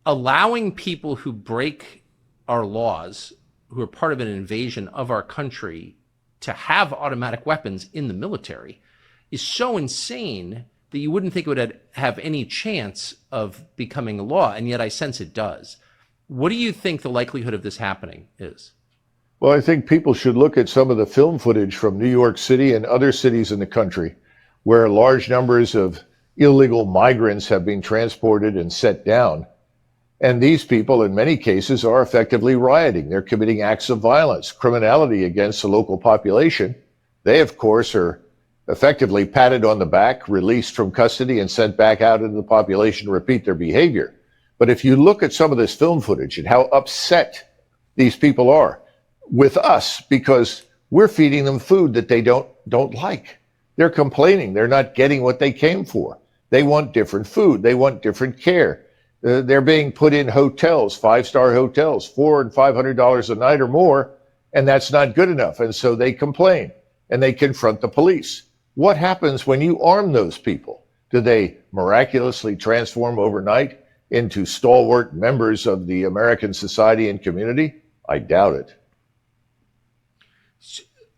allowing people who break our laws, who are part of an invasion of our country, to have automatic weapons in the military is so insane that you wouldn't think it would have any chance of becoming a law, and yet I sense it does. What do you think the likelihood of this happening is? Well, I think people should look at some of the film footage from New York City and other cities in the country where large numbers of illegal migrants have been transported and set down. And these people, in many cases, are effectively rioting. They're committing acts of violence, criminality against the local population. They, of course, are effectively patted on the back, released from custody, and sent back out into the population to repeat their behavior. But if you look at some of this film footage and how upset these people are with us because we're feeding them food that they don't like. They're complaining. They're not getting what they came for. They want different food. They want different care. They're being put in hotels, five-star hotels, $400 and $500 a night or more, and that's not good enough. And so they complain and they confront the police. What happens when you arm those people? Do they miraculously transform overnight into stalwart members of the American society and community? I doubt it.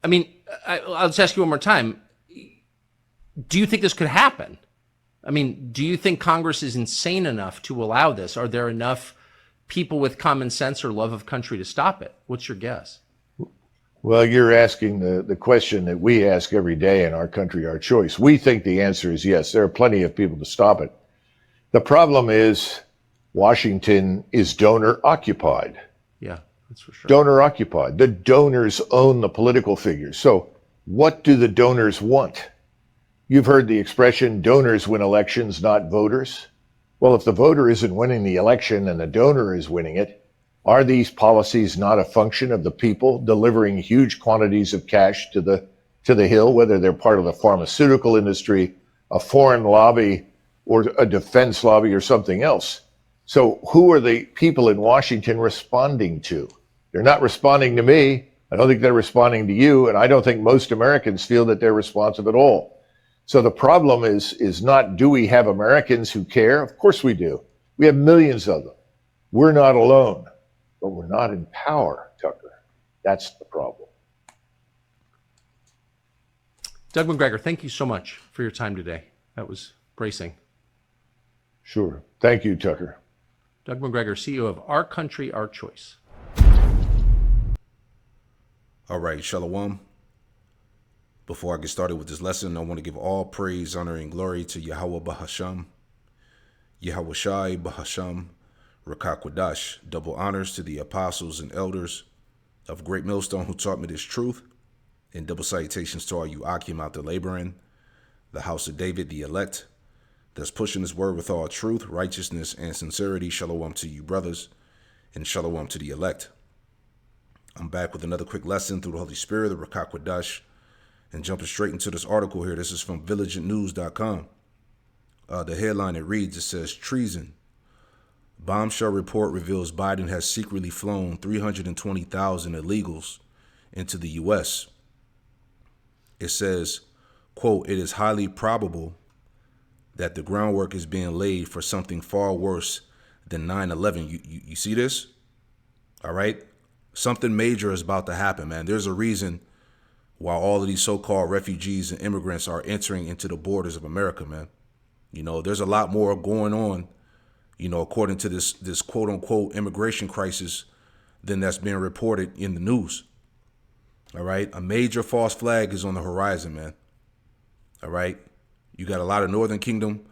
I mean, I'll just ask you one more time. Do you think this could happen? I mean, do you think Congress is insane enough to allow this? Are there enough people with common sense or love of country to stop it? What's your guess? Well, you're asking the question that we ask every day in our country, our choice. We think the answer is yes. There are plenty of people to stop it. The problem is Washington is donor occupied. Yeah, that's for sure. Donor occupied. The donors own the political figures. So what do the donors want? You've heard the expression, donors win elections, not voters. Well, if the voter isn't winning the election and the donor is winning it, are these policies not a function of the people delivering huge quantities of cash to the Hill, whether they're part of the pharmaceutical industry, a foreign lobby, or a defense lobby or something else? So who are the people in Washington responding to? They're not responding to me. I don't think they're responding to you. And I don't think most Americans feel that they're responsive at all. So the problem is not, do we have Americans who care? Of course we do. We have millions of them. We're not alone, but we're not in power, Tucker. That's the problem. Doug Macgregor, thank you so much for your time today. That was bracing. Sure. Thank you, Tucker. Doug Macgregor, CEO of Our Country, Our Choice. All right, Shalom. Before I get started with this lesson, I want to give all praise, honor, and glory to Yahweh Bahasham, Yahweh Shai Bahasham, Rakakwadash. Double honors to the apostles and elders of Great Millstone who taught me this truth, and double salutations to all you Akim out there laboring, the house of David, the elect, that's pushing this word with all truth, righteousness, and sincerity. Shalom to you, brothers, and shalom to the elect. I'm back with another quick lesson through the Holy Spirit, the Rakakwadash. And jumping straight into this article here, this is from vigilantenews.com. The headline, it reads, it says, treason. Bombshell report reveals Biden has secretly flown 320,000 illegals into the U.S. It says, quote, it is highly probable that the groundwork is being laid for something far worse than 9/11. You see this? All right? Something major is about to happen, man. There's a reason while all of these so-called refugees and immigrants are entering into the borders of America, man. You know, there's a lot more going on, you know, according to this quote-unquote immigration crisis than that's being reported in the news. All right? A major false flag is on the horizon, man. All right? You got a lot of Northern Kingdom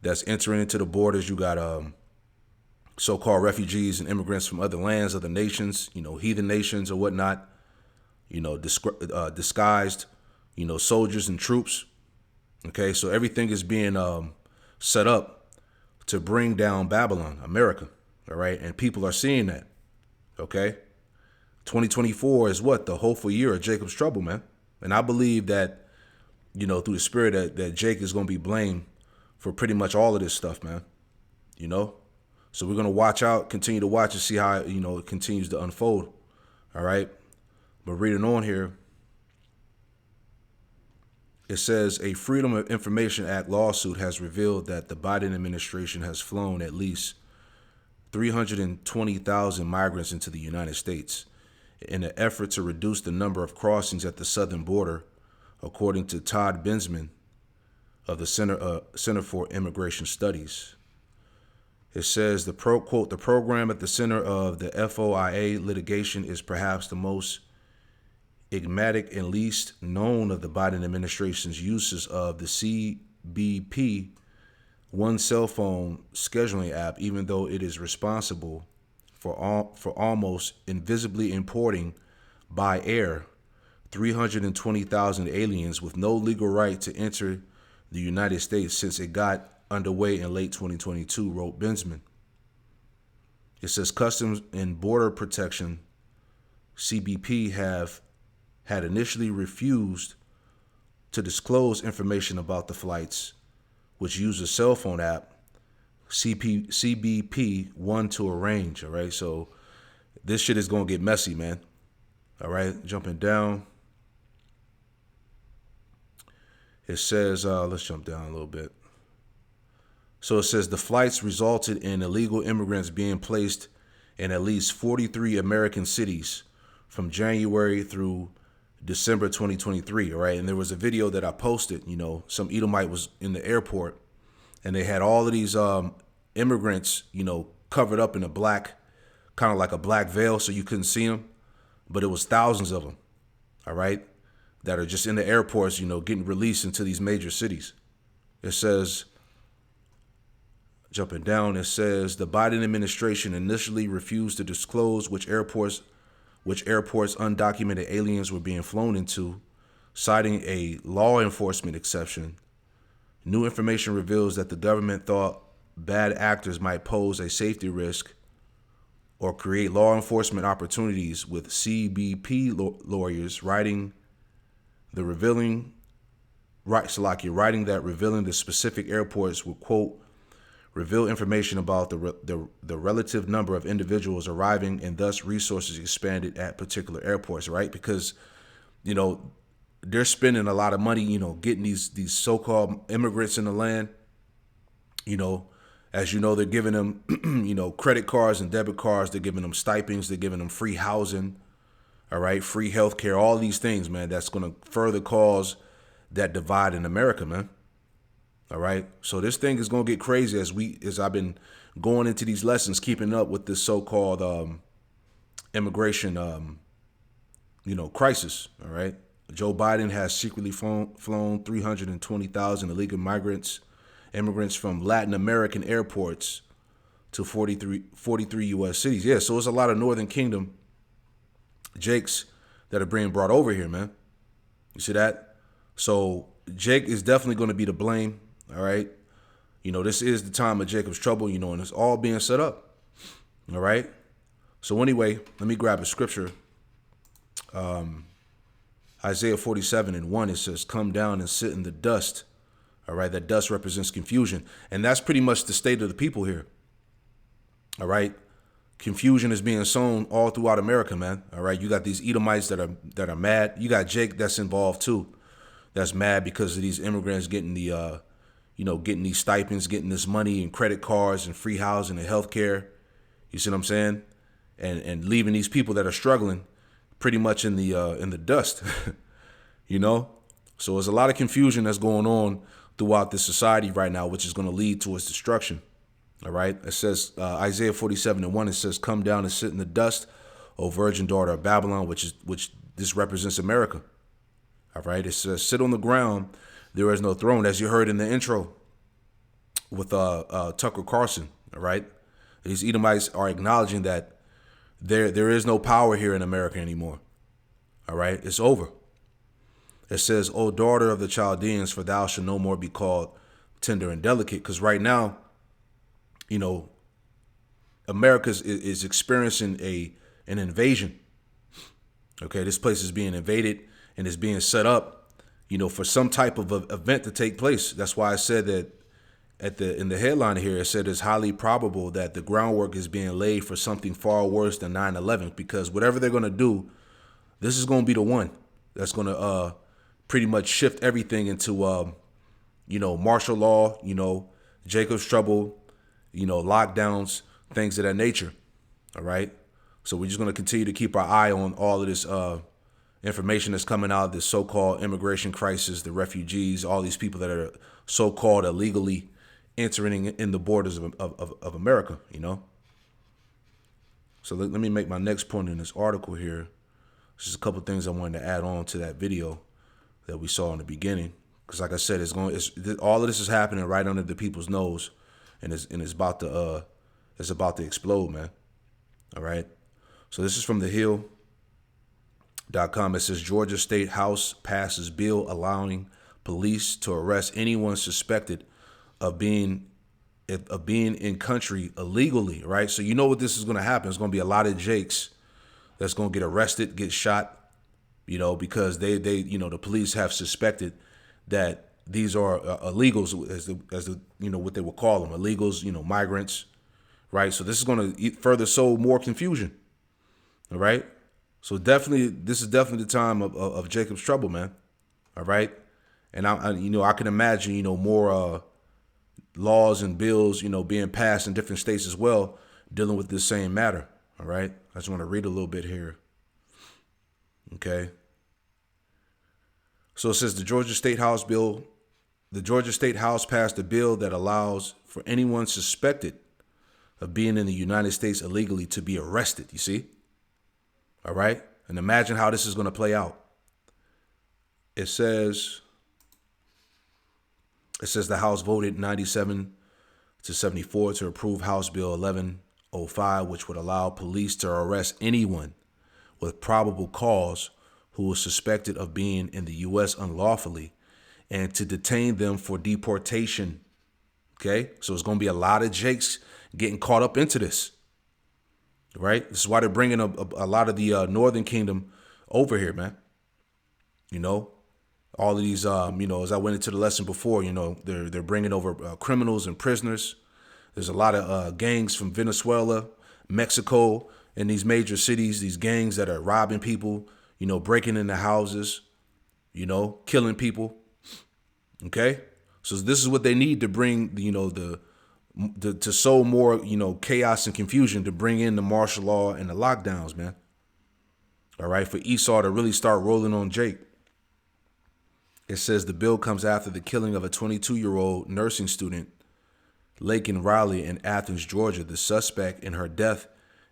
that's entering into the borders. You got so-called refugees and immigrants from other lands, other nations, you know, heathen nations or whatnot. You know, disguised, you know, soldiers and troops. Okay, so everything is being set up to bring down Babylon, America. All right, and people are seeing that. Okay, 2024 is what? The hopeful year of Jacob's trouble, man. And I believe that, you know, through the spirit that Jake is going to be blamed for pretty much all of this stuff, man. You know, so we're going to watch out, continue to watch and see how, you know, it continues to unfold. All right. But reading on here, it says a Freedom of Information Act lawsuit has revealed that the Biden administration has flown at least 320,000 migrants into the United States in an effort to reduce the number of crossings at the southern border, according to Todd Bensman of the Center for Immigration Studies. It says quote, the program at the center of the FOIA litigation is perhaps the most enigmatic and least known of the Biden administration's uses of the CBP one cell phone scheduling app, even though it is responsible for almost invisibly importing by air 320,000 aliens with no legal right to enter the United States since it got underway in late 2022, wrote Bensman. It says Customs and Border Protection, CBP, had initially refused to disclose information about the flights, which use a cell phone app, CBP won to arrange, all right? So this shit is going to get messy, man. All right, jumping down. It says, let's jump down a little bit. So it says the flights resulted in illegal immigrants being placed in at least 43 American cities from January through December 2023, all right? And there was a video that I posted, some Edomite was in the airport and they had all of these immigrants, covered up in a black, kind of like a black veil so you couldn't see them, but it was thousands of them, all right, that are just in the airports, getting released into these major cities. It says, jumping down, it says the Biden administration initially refused to disclose which airports undocumented aliens were being flown into, citing a law enforcement exception. New information reveals that the government thought bad actors might pose a safety risk or create law enforcement opportunities, with CBP lawyers writing that revealing the specific airports would, quote, reveal information about the relative number of individuals arriving and thus resources expanded at particular airports, right? Because, they're spending a lot of money, getting these so-called immigrants in the land. As you know, they're giving them, credit cards and debit cards. They're giving them stipends. They're giving them free housing, all right, free healthcare, all these things, man, that's going to further cause that divide in America, man. All right. So this thing is going to get crazy as I've been going into these lessons, keeping up with this so-called immigration, crisis. All right. Joe Biden has secretly flown 320,000 illegal immigrants from Latin American airports to 43 U.S. cities. Yeah. So it's a lot of Northern Kingdom Jakes that are being brought over here, man. You see that? So Jake is definitely going to be to blame. All right. This is the time of Jacob's trouble, and it's all being set up. All right. So anyway, let me grab a scripture. Isaiah 47:1, it says, come down and sit in the dust. All right. That dust represents confusion. And that's pretty much the state of the people here. All right. Confusion is being sown all throughout America, man. All right. You got these Edomites that are mad. You got Jake that's involved too. That's mad because of these immigrants getting getting these stipends, getting this money and credit cards and free housing and healthcare. You see what I'm saying? And leaving these people that are struggling pretty much in the dust. So there's a lot of confusion that's going on throughout this society right now, which is going to lead to its destruction. All right. It says Isaiah 47:1. It says, come down and sit in the dust, O virgin daughter of Babylon, which this represents America. All right. It says, sit on the ground. There is no throne, as you heard in the intro with Tucker Carlson. All right. These Edomites are acknowledging that there is no power here in America anymore. All right. It's over. It says, O daughter of the Chaldeans, for thou shalt no more be called tender and delicate. Because right now, America is experiencing an invasion. Okay. This place is being invaded and is being set up, for some type of event to take place. That's why I said that in the headline here, it said it's highly probable that the groundwork is being laid for something far worse than 9/11, because whatever they're going to do, this is going to be the one that's going to pretty much shift everything into, martial law, Jacob's trouble, lockdowns, things of that nature. All right. So we're just going to continue to keep our eye on all of this information that's coming out, this so-called immigration crisis, the refugees, all these people that are so-called illegally entering in the borders of America, you know. So let me make my next point in this article here. Just a couple of things I wanted to add on to that video that we saw in the beginning, because like I said, all of this is happening right under the people's nose, and it's about to explode, man. All right. So this is from thehill.com. It says Georgia State House passes bill allowing police to arrest anyone suspected of being in country illegally, right? So you know what this is going to happen. It's going to be a lot of Jakes that's going to get arrested, get shot, you know, because they the police have suspected that these are illegals, as the what they would call them, illegals, migrants, right? So this is going to further sow more confusion, all right? So this is definitely the time of Jacob's trouble, man, all right? And I can imagine, more laws and bills, being passed in different states as well, dealing with this same matter. All right. I just want to read a little bit here. Okay. So it says the Georgia State House passed a bill that allows for anyone suspected of being in the United States illegally to be arrested. You see? All right. And imagine how this is going to play out. It says the House voted 97-74 to approve House Bill 1105, which would allow police to arrest anyone with probable cause who is suspected of being in the U.S. unlawfully and to detain them for deportation. Okay? So it's going to be a lot of Jakes getting caught up into this. Right? This is why they're bringing a lot of the Northern Kingdom over here, man. All of these, as I went into the lesson before, they're bringing over criminals and prisoners. There's a lot of gangs from Venezuela, Mexico, and these major cities, these gangs that are robbing people, breaking into houses, killing people. Okay? So this is what they need to bring, to sow more, chaos and confusion, to bring in the martial law and the lockdowns, man. All right? For Esau to really start rolling on Jake. It says the bill comes after the killing of a 22-year-old nursing student, Laken Riley, in Athens, Georgia. The suspect in her death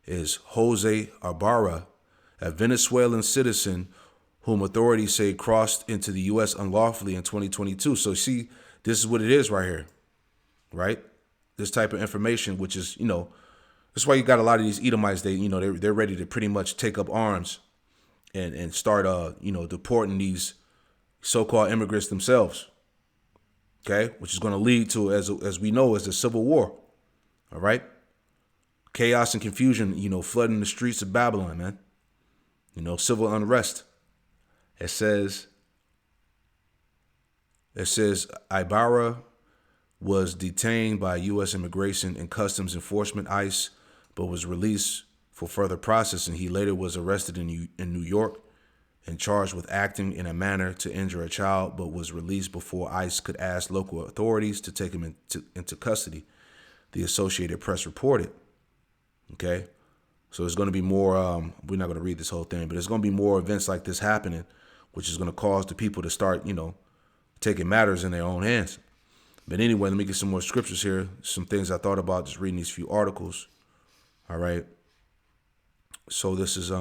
is Jose Ibarra, a Venezuelan citizen whom authorities say crossed into the U.S. unlawfully in 2022. So see, this is what it is right here, right? This type of information, which is, that's why you got a lot of these Edomites. They're ready to pretty much take up arms and start, deporting these so-called immigrants themselves, okay, which is going to lead to, as we know, as the Civil War, all right? Chaos and confusion, flooding the streets of Babylon, man. Civil unrest. It says Ibarra was detained by U.S. Immigration and Customs Enforcement, ICE, but was released for further processing. He later was arrested in New York and charged with acting in a manner to injure a child, but was released before ICE could ask local authorities to take him into custody, the Associated Press reported. Okay? So there's going to be more, we're not going to read this whole thing, but there's going to be more events like this happening, which is going to cause the people to start, taking matters in their own hands. But anyway, let me get some more scriptures here, some things I thought about just reading these few articles. All right? So this is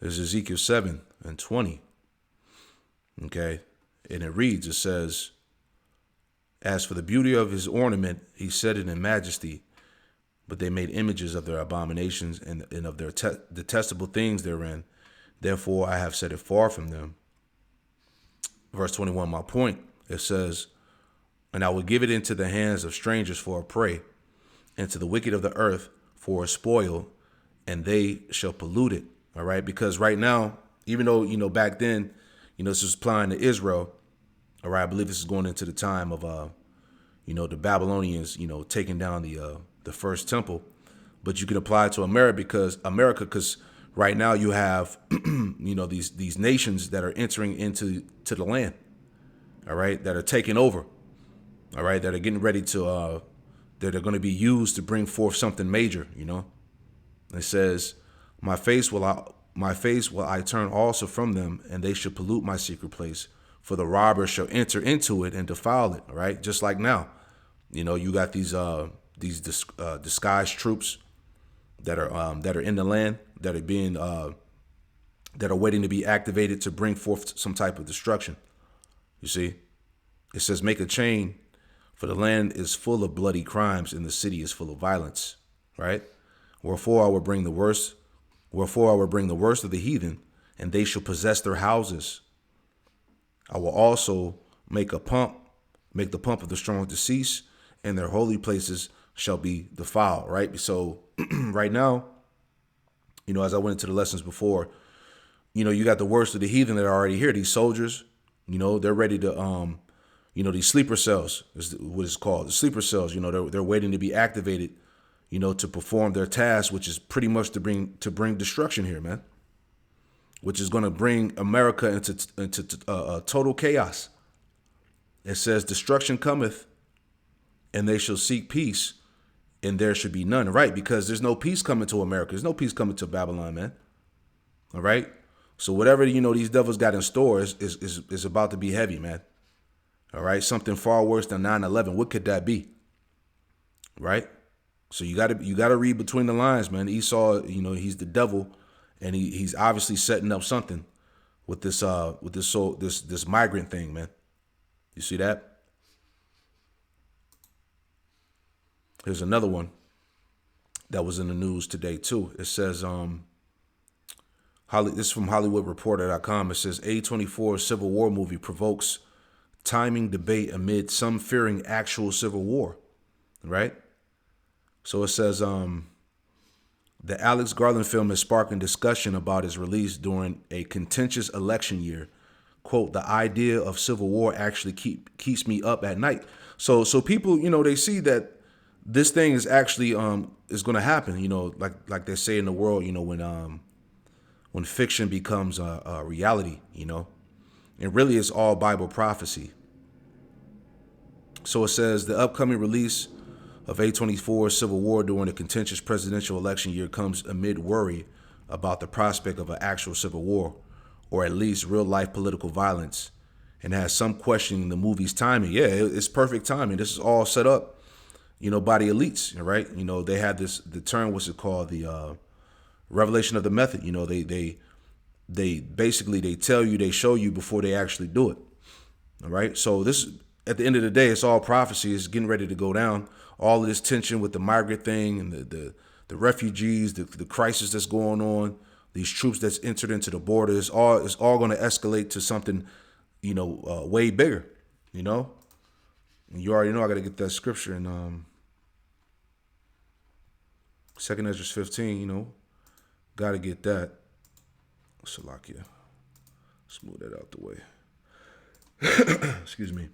Ezekiel 7:20. Okay. And it reads, it says, as for the beauty of his ornament, he set it in majesty, but they made images of their abominations and of their detestable things therein. Therefore, I have set it far from them. Verse 21, my point, it says, and I will give it into the hands of strangers for a prey, and to the wicked of the earth for a spoil, and they shall pollute it. All right. Because right now, even though, back then, this was applying to Israel. All right. I believe this is going into the time of, the Babylonians, taking down the first temple. But you can apply it to America because right now you have, these nations that are entering into the land. All right. That are taking over. All right. That are getting ready to that are going to be used to bring forth something major, you know. It says, my face will I turn also from them, and they shall pollute my secret place, for the robber shall enter into it and defile it. All right, just like now, you know, you got these disguised troops that are in the land, that are being that are waiting to be activated to bring forth some type of destruction. You see, it says, make a chain, for the land is full of bloody crimes, and the city is full of violence. Right? Wherefore I will bring the worst of the heathen, and they shall possess their houses. I will also make the pump of the strong to cease, and their holy places shall be defiled. Right? So right now, you know, as I went into the lessons before, you know, you got the worst of the heathen that are already here. These soldiers, you know, they're ready to, you know, these sleeper cells is what it's called. The sleeper cells, you know, they're waiting to be activated, you know, to perform their task, which is pretty much to bring destruction here, man. Which is going to bring America into total chaos. It says, destruction cometh, and they shall seek peace, and there should be none. Right? Because there's no peace coming to America. There's no peace coming to Babylon, man. All right? So whatever, you know, these devils got in store is about to be heavy, man. All right? Something far worse than 9/11. What could that be? Right? So you gotta read between the lines, man. Esau, you know, he's the devil, and he's obviously setting up something with this migrant thing, man. You see that? Here's another one that was in the news today too. It says, this is from HollywoodReporter.com. It says, A24 Civil War movie provokes timing debate amid some fearing actual civil war. Right? So it says, the Alex Garland film is sparking discussion about its release during a contentious election year. Quote, the idea of civil war actually keeps me up at night. So people, you know, they see that this thing is actually is going to happen, you know, like they say in the world, you know, when fiction becomes a reality, you know, and really it's all Bible prophecy. So it says the upcoming release of A24 Civil War during a contentious presidential election year comes amid worry about the prospect of an actual civil war, or at least real life political violence, and has some questioning the movie's timing. Yeah, it's perfect timing. This is all set up, you know, by the elites, right? You know, they had the term, what's it called? The revelation of the method. You know, they basically, they tell you, they show you before they actually do it. All right. So this, at the end of the day, it's all prophecy. It's getting ready to go down. All of this tension with the migrant thing and the refugees, the crisis that's going on, these troops that's entered into the border, it's all going to escalate to something, you know, way bigger, you know. And you already know I got to get that scripture in 2 Ezra 15, you know. Got to get that. Salakia. Smooth that out the way. Excuse me.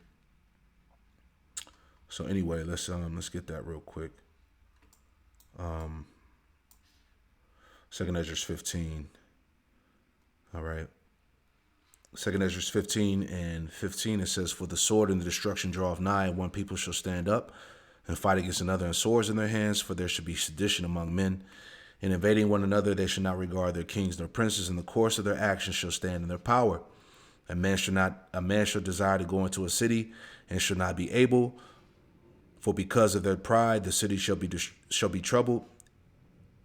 So anyway, let's get that real quick. 2 Ezra 15. All right. 2 Ezra 15 and 15, it says, for the sword and the destruction draweth nigh, and one people shall stand up and fight against another, and swords in their hands, for there should be sedition among men. In invading one another, they shall not regard their kings nor princes, and the course of their actions shall stand in their power. A man shall desire to go into a city, and shall not be able, for because of their pride, the city shall be troubled,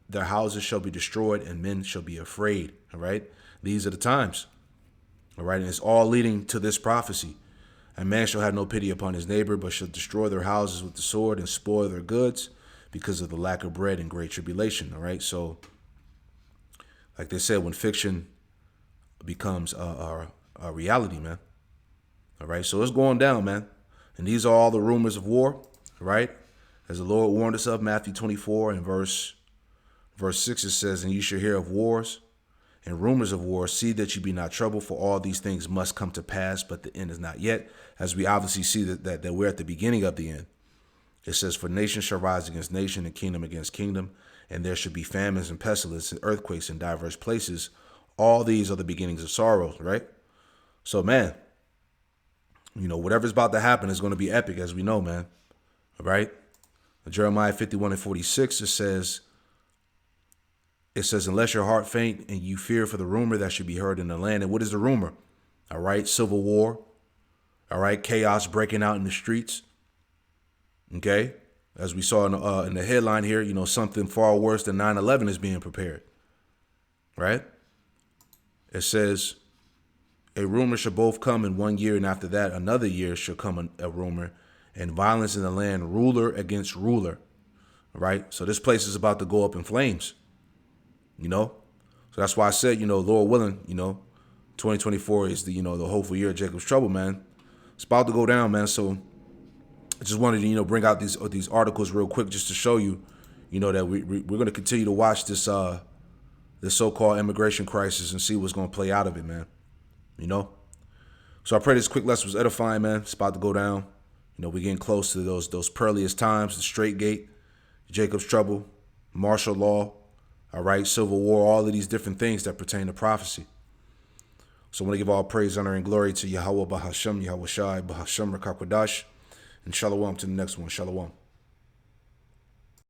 their houses shall be destroyed, and men shall be afraid. All right, these are the times. All right, and it's all leading to this prophecy. A man shall have no pity upon his neighbor, but shall destroy their houses with the sword and spoil their goods because of the lack of bread and great tribulation. All right, so like they said, when fiction becomes a reality, man. All right, so it's going down, man. And these are all the rumors of war, right? As the Lord warned us of, Matthew 24 and verse 6, it says, and you shall hear of wars and rumors of war. See that you be not troubled, for all these things must come to pass, but the end is not yet. As we obviously see that we're at the beginning of the end. It says, for nation shall rise against nation, and kingdom against kingdom, and there should be famines and pestilence and earthquakes in diverse places. All these are the beginnings of sorrows, right? So, man, you know, whatever's about to happen is going to be epic, as we know, man. All right? Jeremiah 51:46, it says, unless your heart faint and you fear for the rumor that should be heard in the land. And what is the rumor? All right, civil war. All right, chaos breaking out in the streets. Okay, as we saw in the headline here, something far worse than 9/11 is being prepared. Right? It says, a rumor shall both come in 1 year, and after that, another year shall come a rumor, and violence in the land, ruler against ruler. Right? So this place is about to go up in flames. So that's why I said, Lord willing, 2024 is the hopeful year of Jacob's trouble, man. It's about to go down, man. So I just wanted to, bring out these articles real quick just to show you, that we're going to continue to watch this so-called immigration crisis and see what's going to play out of it, man. So I pray this quick lesson was edifying, man. It's about to go down. We're getting close to those perilous times, the straight gate, Jacob's trouble, martial law, all right, civil war, all of these different things that pertain to prophecy. So I want to give all praise, honor, and glory to Yahweh Bahasham, Yahweh Shai, Bahasham Rakakwadash, and Shalom to the next one. Shalom.